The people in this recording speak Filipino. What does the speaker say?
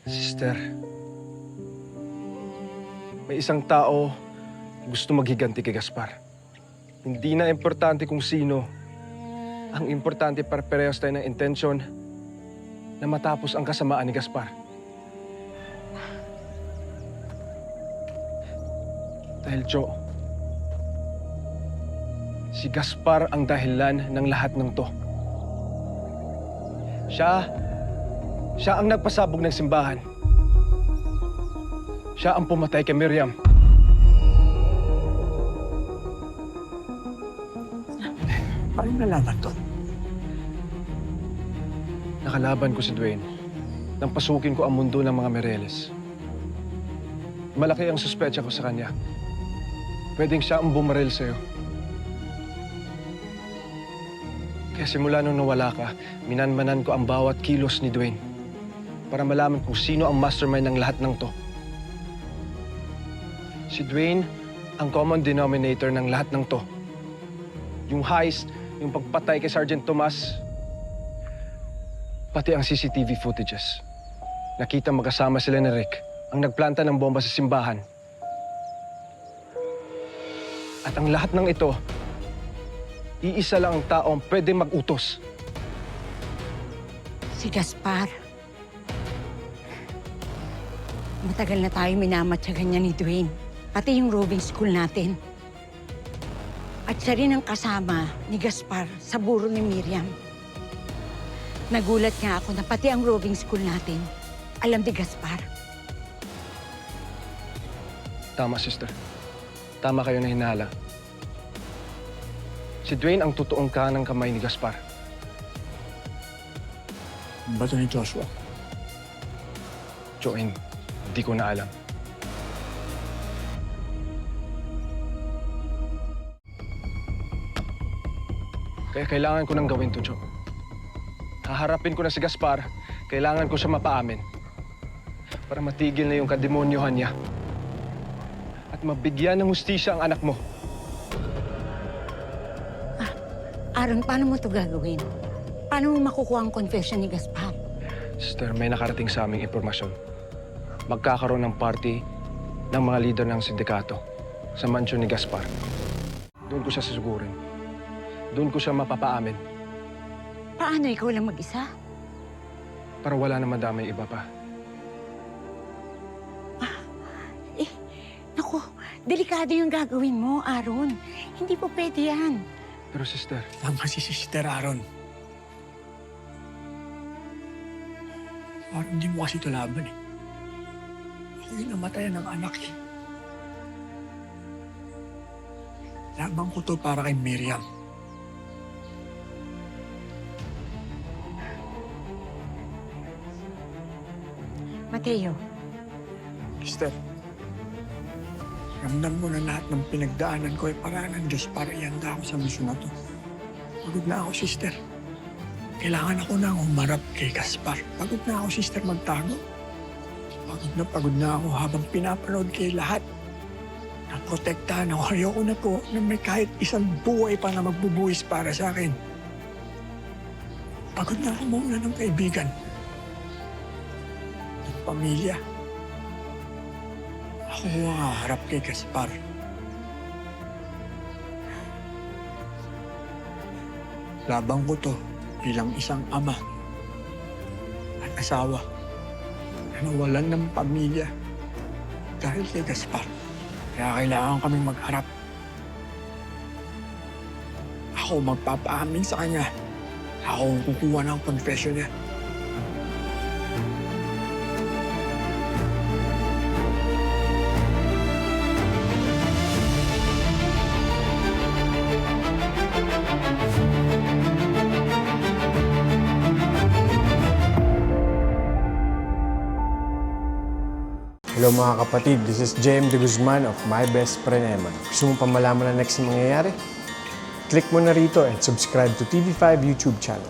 Sister, may isang tao gusto maghiganti kay Gaspar. Hindi na importante kung sino. Ang importante para parehas tayo ng intensyon na matapos ang kasamaan ni Gaspar. Dahil, Jo, si Gaspar ang dahilan ng lahat ng to. Siya ang nagpasabog ng simbahan. Siya ang pumatay kay Miriam. Paano nalaman to? Nakalaban ko si Dwayne nang pasukin ko ang mundo ng mga Mireles. Malaki ang suspecha ko sa kanya. Pwedeng siya ang bumaril sa'yo. Kaya simula nung nawala ka, minanmanan ko ang bawat kilos ni Dwayne para malaman kung sino ang mastermind ng lahat ng to. Si Dwayne ang common denominator ng lahat ng to. Yung heist, yung pagpatay kay Sergeant Tomas, pati ang CCTV footages. Nakita magkasama sila ni Rick, ang nagplanta ng bomba sa simbahan. At ang lahat ng ito, iisa lang ang tao ang pwedeng mag-utos. Si Gaspar. Matagal na tayo minamatyagan niya ni Dwayne. Pati yung roving school natin. At siya rin ang kasama ni Gaspar sa buro ni Miriam. Nagulat nga ako na pati ang roving school natin alam ni Gaspar. Tama, sister. Tama kayo na hinala. Si Dwayne ang totoong kanang kamay ni Gaspar. Ang bato ni Joshua. Join, di ko na alam. Kaya kailangan ko nang gawin to, Jo. Haharapin ko na si Gaspar, kailangan ko siya mapaamin. Para matigil na yung kademonyohan niya. At mabigyan ng hustisya ang anak mo. Aaron, paano mo ito gagawin? Paano mo makukuha ang confession ni Gaspar? Sister, may nakarating sa aming impormasyon. Magkakaroon ng party ng mga leader ng sindikato sa mansyon ni Gaspar. Doon ko siya susugurin. Doon ko siya mapapaamin. Paano ikaw lang mag-isa? Para wala na madamay iba pa. Naku, delikado yung gagawin mo, Aaron. Hindi po pwede yan. Pero sister, Tama si Sister Aaron. Parang hindi mo kasi ito laban eh. Ako yung namatayan ng anak eh. Laban ko to para kay Miriam. Mateo, Sister, ramdam mo na lahat ng pinagdaanan ko ay paraan ng Diyos para ihanda ako sa misyon na to. Pagod na ako, Sister. Kailangan ako na humarap kay Gaspar. Pagod na ako, Sister, magtago. Pagod na ako habang pinapanood kay lahat. Naprotektahan ako. Ayoko na po na may kahit isang buhay pa na magbubuhis para sa akin. Pagod na ako mauna ng kaibigan. Ng pamilya. Ako ang haharap kay Gaspar. Labang ko to bilang isang ama at asawa na nawalan ng pamilya dahil kay Gaspar. Kaya kailangan kaming magharap. Ako magpapaamin sa kanya. Ako ang kukuha ng confession niya. Hello mga kapatid, this is JM De Guzman of My Best Friend Eman. Gusto mo pa malaman na next na mangyayari? Click mo na rito and subscribe to TV5 YouTube channel.